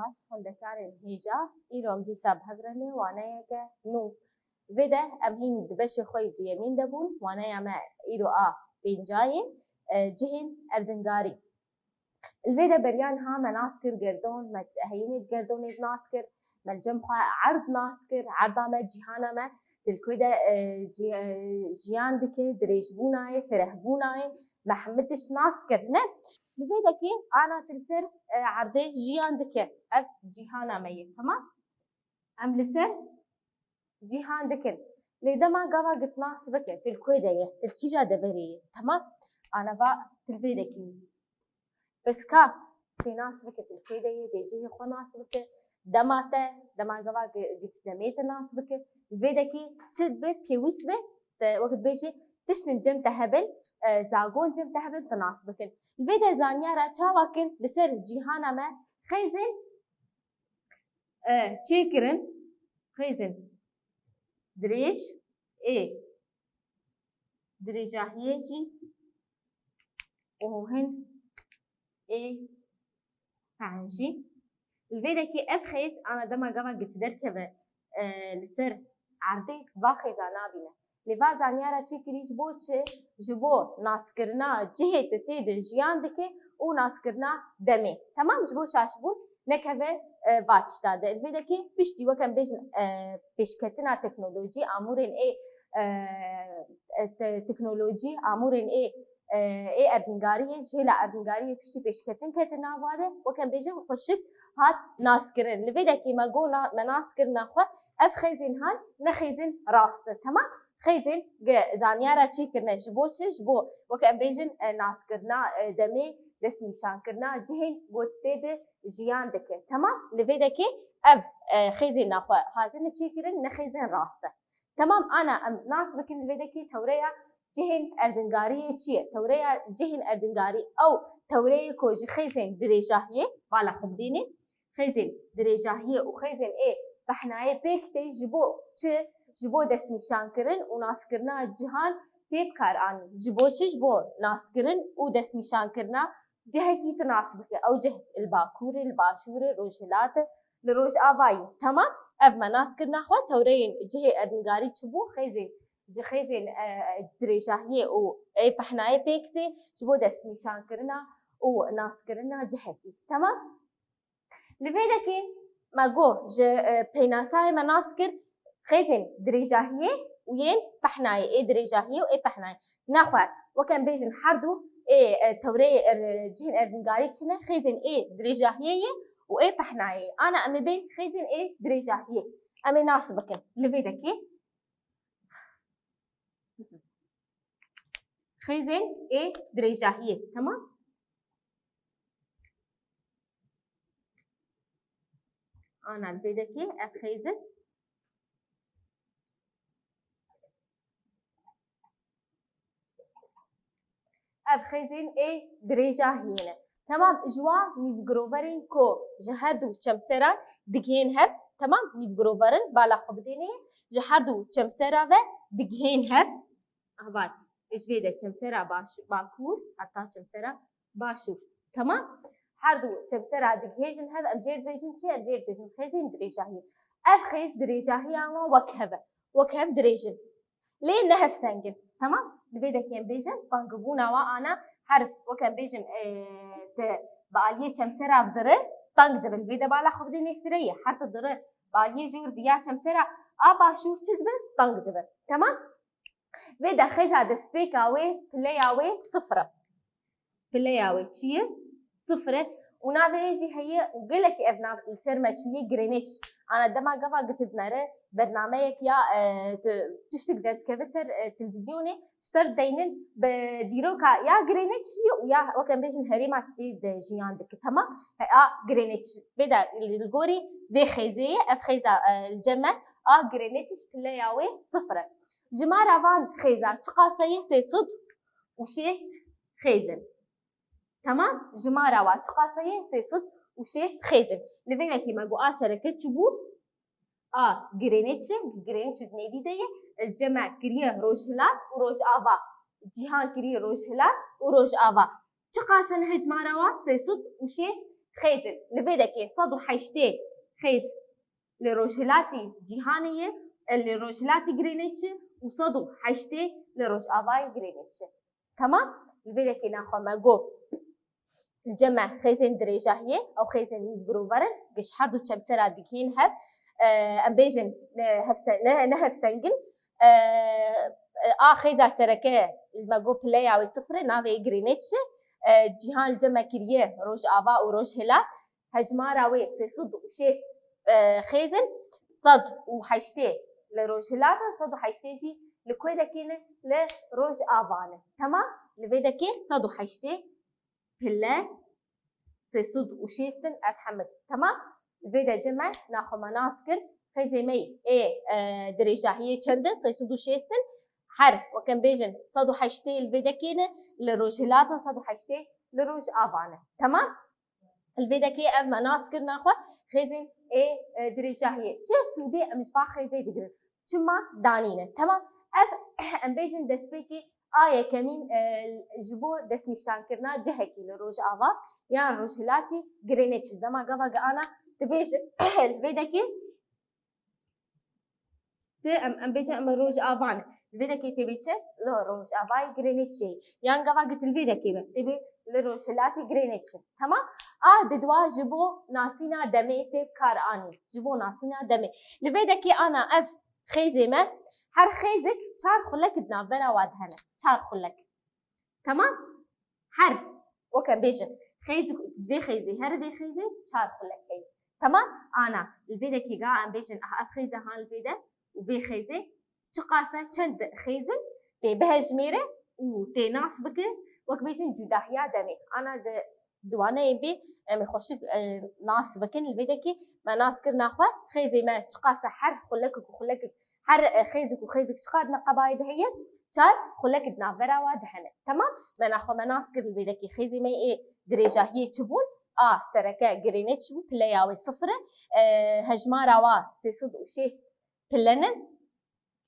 باش خوندکارên hêja îro em dîsa bi hev re lê waneyeke nû vê de em hîn di beşê xwe yê duyemîn de bûn waneya me îro a pêncayê cihên erdingarî. Li vê de beriya niha me nas kir gerdon, me heyînê gerdonê nas kir, me li cem xwe erd nas kir, erda me cîhana me di li ku de jiyan dike, dirêjbûnayê, firehbûnayê me hemû tişt nas kir ne. Li vê dekê ana tu li ser erdê jiyan dike ev cîhana me yê temam. Em li ser cîhan dikin. Lê dema gava git nas bike tu li ku de ye, tu li kîja deverê ye temam. Ana va tu li vê dekî piska tê nas bike tu li ku de ye, dê cihê xwe nas bike, dema te dema gava git demê te nas bike. Li vê dekî çi dibe pêwîst be wekî dibêjî tiştên cem te hebin, zagon cem te hebin tu nas bikin. Li vê de zanyara çawa kin li ser cîhana me xêzên çê kirin, xêzên dirêj ê dirêjahiyê jî û hin ê pencî. Li vê dekî ev xêz ana dema gava git derkeve li ser erdê va xêza nabîne. Lê va zanyara çê kirî ji bo çi? Ji bo naskirina cihê tu tê de jiyan dike û naskirina demê. Temam ji bo şaşbûn nekeve va tişta de. Li vê dekî piştî wek em bêjin pêşketina teknolojî amûrên teknolojî amûrên ê erdingariyê ji hêla erdingariyê piştî pêşketin ketin nav de wek em bêjin xweşik hat naskirin. Li vê dekî me got me naskirina xwe ev xêzên han ne xêzên rast in temam. Xêzên zanyara çê kirine ji bo çi? Ji bo wek em bêjin naskirina demê, destnîşankirina cihên got tê de jiyan dike temam. Li vê dekî ev xêzên xwe hatine çê kirin ne xêzên rast e. Temam ana em nas bikin li vê dekî tewreya cihên erdingariyê çi ye? Tewreya cihên erdingarî ew tewreyê ku ji xêzên dirêjahiyê vala xwe bidînin, xêzên dirêjahiyê û xêzên ê pehnayê pêk tê ji bo çi? Ji bo destnîşankirin û naskirina cihan tê bikar anîn. Ji bo çi? Ji bo naskirin û destnîşankirina cihekî tu nas bike. Ew cih li Bakurê, li Başûrê, Rojhilatê, li Rojavayê temam. Ev me naskirina xwe tewreyên cihê erdingarî çi bû? Xêzên ji xêzên dirêjahiyê û ê pehnayê pêk tê ji bo destnîşankirina û naskirina cihekî temam. Li vê dekî me got ji pênasayê me nas kir xêzên dirêjahiyê û yên pehnayê, ê dirêjahiyê û ê pehnayê. Naxwe wek em bêjin her du ê tewreyê cihên erdingarî çi ne? Xêzên ê dirêjahiyê ye û ê pehnayê. Ana em ê bên xêzên ê dirêjahiyê. Em ê nas bikin. Li vê dekî xêzên ê dirêjahiyê temam. Ana li vê dekî ev xêzin ev xêzên ê dirêjahiyê ne. Temam ji wan nîvgiroverên ku ji her du çemseran digihên hev temam nîvgiroverin bala xwe bidênê ji her du çemsera ve digihên hev. Avat ji vê de çemsera Bakur heta çemsera Başûr temam. Her du çemsera digihêjin hev em jê dibêjin çi? Em jê dibêjin xêzên dirêjahiyê. Ev xêz dirêjahiyan wan wek hev e. Wek hev dirêjin. Lê ne hev sengin temam. Li vê dekî em bêjin bangibûna wan ana her wek em bêjin bi aliyê çemsera dire tang dibin. Vê de bala xwe bidênê fireyê her tu dire bi aliyê jî diya çemsera a Başûr çi dibin? Tang dibin temam. Vê de xêza destpêka wê pileya wê sifir e. Pileya wê çi ye? Sifir e. û navê jî heye û gelekî ev nav li ser me çûye Greenwich. Ana dema gava gitidnere bernameyek ya tiştik derdikeve ser televizyonê ji ter deynin bi dîroka ya Greenwich jî û ya wek em bêjin herêma tê de jiyan dike temam. A Greenwich vê de li gorî vê xêzê ye ev xêza li cem me a Greenwich pileya wê sifir e. Ji mara van xêza çi qase ye? 306 xêzin. Tamam? Ji mara wa çi qase ye? 306 xêzin. Li vê nekî me got a sereke çi bû? A Greenwich, Greenwich nêdî de ye cem me kiriye Rojhilat û Rojava. Cîhan kiriye Rojhilat û Rojava. Çi qase ne ji mara wan? 306 خيزن لبيدكي صدو حيشتي خيز لروجلاتي جيهانية لروجلاتي جرينيتش وصدو حيشتي لروج آفاي جرينيتش تمام لبيدكي ناخو ماجو الجمع خيزن دريجاهية أو خيزن جروفرن قش حردو تشمسرا دكين هب أمبيجن نهف سنجن خيزا سركة الماجو بلاي أو صفر نافي جرينيتش جيهان الجمع كريه روج آفا وروج هلا هجمارا وي سيصد وشيست خيزن صد وحيشتي لروج هلاتا صد وحيشتي لكويدا كينه لروج آفانا تمام لبيدكي صد وحيشتي بلا سيصد وشيستن أفحمد تمام لبيدا جمع ناخو مناسكر خيزي مي دريجة هي چندن سيصد وشيستن حر وكان بيجن صد وحيشتي لبيدا كينه لروج هلاتا صد وحيشتي لروج آفانا تمام البيدكي اف مناسكر ناخو خيزين دريجة هي چه سودي مشفا خيزي دقرن چما دانينه تمام اف امبيجن دسبيكي كمين جبو دس نشان كرنا جهكي لروج آفا يعني روج هلاتي جرينيتش دما قفا انا تبيج البيدكي امبيجن ام روج آفان البيدكي تبيتش لو روج آفاي جرينيتشي يعني قفا قلت البيدكي تبي لروج هلاتي جرينيتش تمام ددوا جبو ناسينا دميتي كاراني جبو ناسينا دمي لبيدكي انا اف خيزمه هر خيزك چار خلك دنابرا وادهنه چار خلك تمام هر وكان بيجن خيزك تجبي خيزي هر بي خيزي چار خلك هي تمام انا البيدكي قا ام بيجن اف خيزه هان البيده وبي خيزي چقاسه چند خيزن تي بهجميره وتي ناسبك وك بيجن جداهيا دمي انا دوانه يبي مخوشك ناس بكن البيدكي ما ناس كرنا خوا خيزي ما تقاسه حر خلك وخلك حر خيزك وخيزك تقادنا قبايد هي شار خلك دنافرا وادهنه تمام ما ناخو ما ناس كر البيدكي خيزي ما دريجه هي تبون سركه جرينيتش بلاياوي صفره هجمارا وا سيصد وشيست بلنن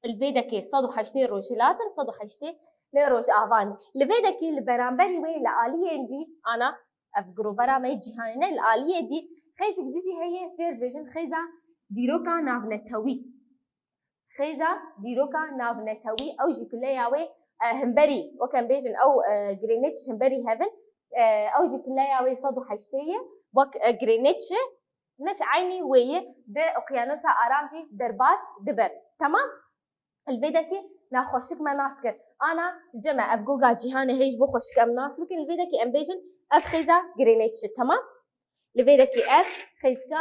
البيدكي صدو حشتي روجلاتن صدو حشتي لروج آفان البيدكي البرامبري وي لآلية دي انا افجروفرا ما جهانه الآلية دي خيزك ديجي هي فير فيجن خيزا ديروكا نافنتوي خيزا ديروكا نافنتوي او جي بلاياوي همبري وكان بيجن او جرينيتش همبري هيفن او جي بلاياوي صدو حشتيه وك جرينيتش نفس عيني ويه ده اقيانوسا ارامجي درباس دبر تمام البيدكي ناخوشك مناسكر انا جمع ابجوجا جهانه هيج بخوشك ام ناسبك البيدكي ام بيجن اف خيزا جرينيتش تمام لبيدكي اف خيزكا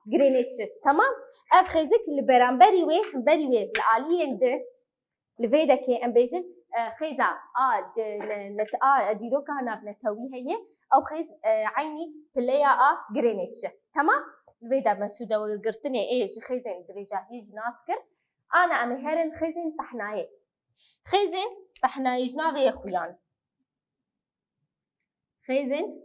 جرينيتش تمام اف خيزك لبرامبري وي همبري وي الاليين ده لبيدكي ام بيجن خيزا ديروكا نافنتوي هي او خيز عيني بلايا جرينيتش تمام لبيدا مسودا وقرتني ايش خيزين درجه هيج ناسكر انا امهرن خيزين طحنايه خيزين طحنايه جناغي يا خويان خيزين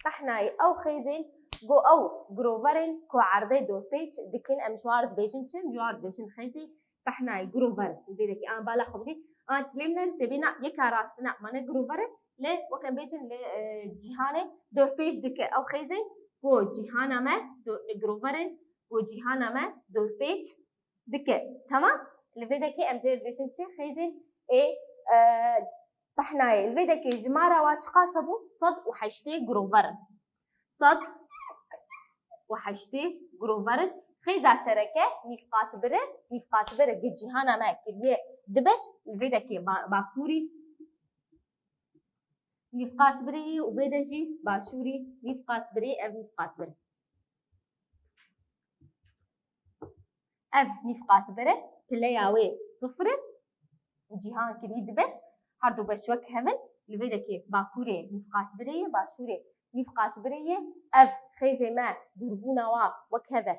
طحنايه او خيزين جو او جروفرين كو عرضي دو بيج دكين امشوار بيجن چن جوار بيجن خيزي طحنايه جروفر بيدكي انا بالا خبدي تلمنا تبينا يكا راسنا من جروفر ل وكان بيجن ل جهانه دو بيج دك او خيزين جو جهانا ما دو جروفرين جو جهانا ما دو بيج دك تمام الفيدكي امجير بيجن چن خيزين طحنايه الفيدكي جماره واتقاسبو صد وحشتي جروفر صد وحشتي جروفر خيزا سركه نفقات بره جهانا ما كريه دبش الفيدكي باكوري نفقات بري وبيدجي باشوري نفقات بري اف نفقات بره اف نفقات بره بلاياوي صفر جهان كري دبش هردو بشوك همن الفيدكي باكوري نفقات بري باشوري نفقات بري اف خيزي ما دربونا وا وكهذا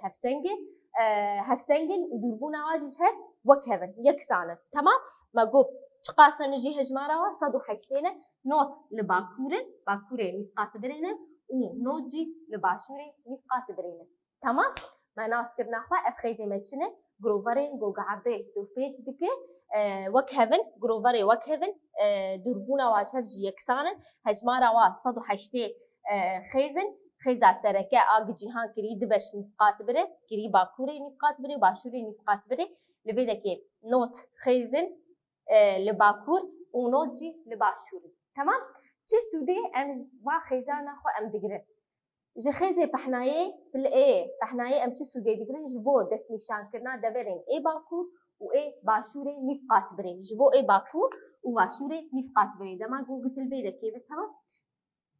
هفسنجن ودربونا واجيش هاد وكهذا يكسانا تمام ما قوب تقاسا نجي هجمارا وا صدو حيشتينا نوت لباكورن باكوري نفقات برينا ونوجي لباشوري نفقات برينا تمام ما ناسكر ناخوا اف خيزي ما تشنه جروفرين جو قعدي دو بيج دكي وكهذا جروفري وكهذا دربونا واجهف جي يكسانا هجمارا وا صدو حيشتي خيزن خیزا سرکه آگ جهان کری دبش نفقات بره کری باکوره نفقات بره باشوره نفقات بره لبیده که نوت خیزن لباکور و نوت جی لباشوره تمام چه سوده ام و خیزانا خو ام دگره جه خیزه پحنایه بل ای پحنایه ام چه سوده دگره جبو دست نشان کرنا دبرین ای باکور و ای باشوره نفقات بره جبو ای باکور و باشوره نفقات بره دما گوگت البیده که تمام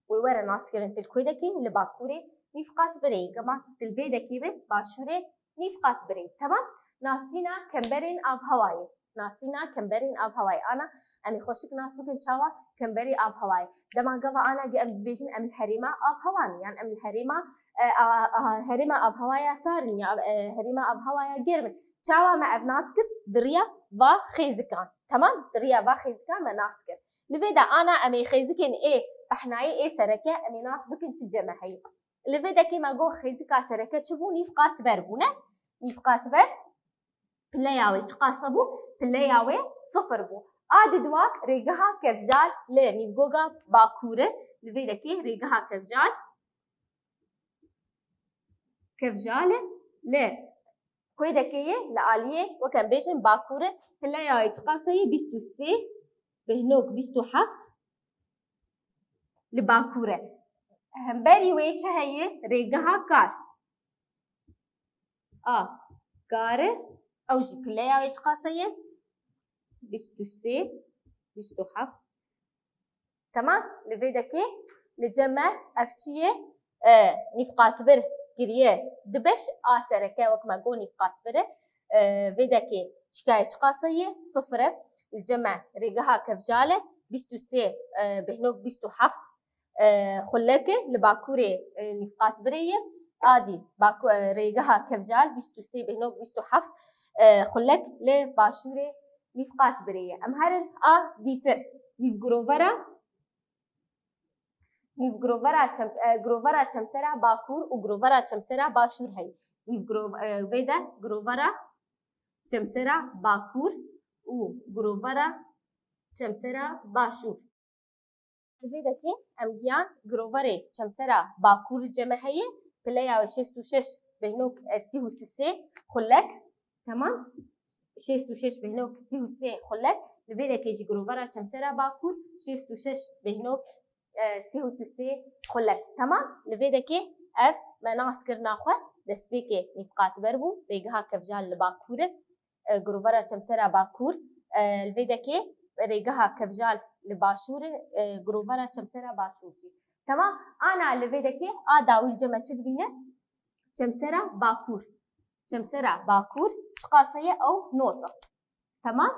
وورا ناسكر انت الكويدكي اللي باكوري نفقات بري كما تلبيدكي بت باشوري نفقات بري تمام ناسينا كمبرين اب هواي ناسينا كمبرين اب هواي انا امي خوشك ناس ممكن تشاوا كمبري اب هواي دما قفا انا دي ام بيجن ام الحريمه اب هواني يعني ام الحريمه هريمه اب هواي صارني هريمه اب هواي جيرمن تشاوا ما اب ناسكر دريا با خيزكان تمام دريا با خيزكان ما ناسكر لبيدا انا امي خيزكين ايه پحنایی ای سرکه امیناس بکن چه جمعی. لذا كما جو خيزك سركة تشوفوا نفقات بربونه نفقات بر بلاياوي تقاسبوا بلاياوي صفر بو عاد دواك ريجها كفجال ل نفجوجا باكورة لذا كي ريجها كفجال ل كويدا كيه لعالية وكان بيجن باكورة بلاياوي تقاسي بيستو سي بهنوك بيستو حفت لباكورة همبري ويتش هي ريجها كار كار او جي بلاياوي تقاسي بيستو سي بيستو حفت تمام لذا كي لجمع افتيه نفقات بر كريه دبش سركه وكما قول نفقات بر فيدا كي شكاية تقاسية صفرة الجمع ريقها كفجالة بيستو سي بهنوك بيستو حفت خلاكة لباكوري نفقات برية آدي باكو ريقها كفجال بيستو سي بهنوك بيستو حفت خلاك لباشوري نفقات برية أمهرن ديتر نيف جروفرا چمسرا باكور و جروفرا چمسرا باشور هي نيف ويدا جروفرا چمسرا باكور و جروفرا چمسرا باشور ويدا كي امجيان جروفري چمسرا باكور جمعيه بلايا 66 بهنوك سيهو سي خلك تمام 66 بهنوك سيهو سي خلك لبيدا كي جروفرا چمسرا باكور 66 بهنوك سيهو سي خلك تمام لفيدا كي اف مناس كرنا خو دسبيكي نفقات بربو ريقها كفجال لباكورة جروفرا چمسرا باكور لفيدا كي ريقها كفجال لباشورة جروفرا چمسرا باشورشي تمام انا لفيدا كي داوي الجمع تدبينه چمسرا باكور تقاسية او نوطة تمام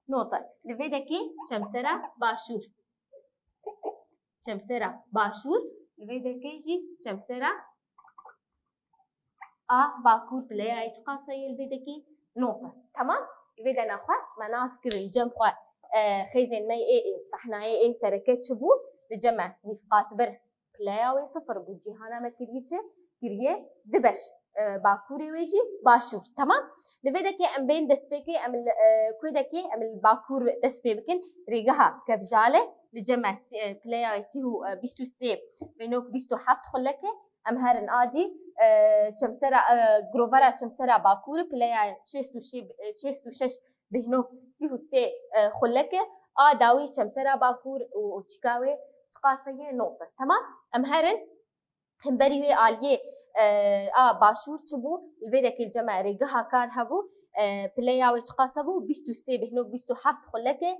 نوطة لفيدا كي چمسرا باشور چمسرا باشور لفيدا كيجي چمسرا باكور بلاي اي تقاسي لفيدا كي نوطة تمام لفيدا ناخوا مناسكر الجمع خيزين مي اي طحناي اي سركات شبو لجمع نفقات بر بلاي صفر بوجيهانا ما كريتش كريه دبش باكوري ويجي باشور تمام لفيدا كي ام بين دسبيكي ام كويدا كي ام الباكور دسبيكن ريقها كفجاله لجمع بلاي سيهو بيستو سي بينوك بيستو حفت خلكه امهرن عادي چمسرا جروفرا چمسرا باكور بلاي شيستو شش بهنوك سيهو سي خلكه داوي چمسرا باكور وچكاوي تقاسيه نقطه تمام امهرن همبري عاليه باشور چبو الفيدا كي الجمع ريقها كار هبو بلاي تقاسبو بيستو سي بهنوك بيستو حفت خلكه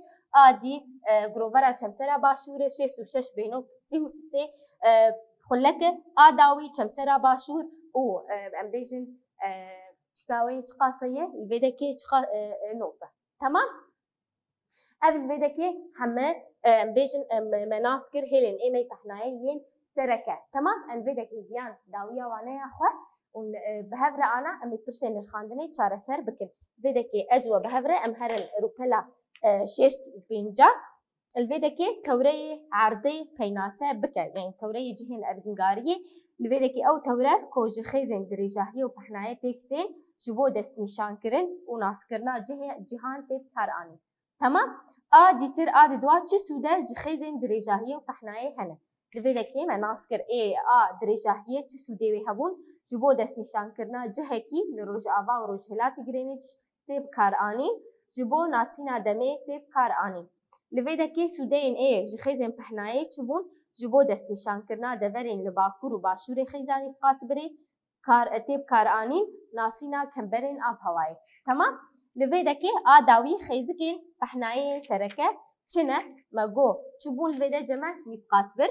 دي جروفرا چمسرا باشور 66 بينوك سيهو سي خلكه داوي چمسرا باشور و ام بيجن چكاوي تقاسيه الفيدا كي نقطه تمام قبل الفيدا كي همه ام بيجن مناسكر هيلين ايمي تحنايين سركه تمام الفيدا كي ديان داويه وانا اخو بهفره انا ام برسن الخاندني چاره سر بكن الفيدا كي اجوا بهفره ام هرن روبلا شيست بينجا الفيدا كي كوري عرضي بيناسه بكا يعني كوري جهين ارغنغاريه الفيدا كي او توره كوج خيزن دريجاهي وبحنايه بيكتين جبو دست نشان كرن وناسكرنا جهان تيب كاراني تمام ديتر دوا چه سوده خيزن دريجاهي وبحنايه هنا لبیدکی من ناسکر ای درجهیه چه سودی هبون جبو دست نشان کرنا جهکی لروج آوا و روج هلاتی گرینیچ تیب کار آنی جبو ناسینا دمی تیب کار آنی لبیدکی سودین ای جخیزن پهنایی چبون جبو دست نشان کرنا دورین لباکور و باشور خیزانی فقط بری کار تیب کار آنی ناسینا کمبرین آب هوایی تمام لبیدکی داوی خیزکین پهنایی سرکه چنه مگو چبون لبیده جمع نفقات بر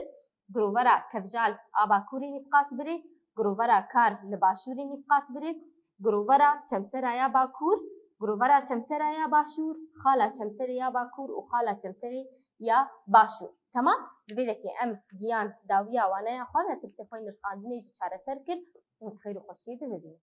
گروورا کفجال آباکوری نفقات بری گروورا کار لباشوری نفقات بری گروورا چمسرایا باکور گروورا چمسرایا باشور خالا چمسرایا باکور و خالا چمسری یا باشور تمام لبیدکی ام گیان داویا وانه خانه ترسه خوین الخاندنی جی چاره سر کرد خیر و خوشید ببینید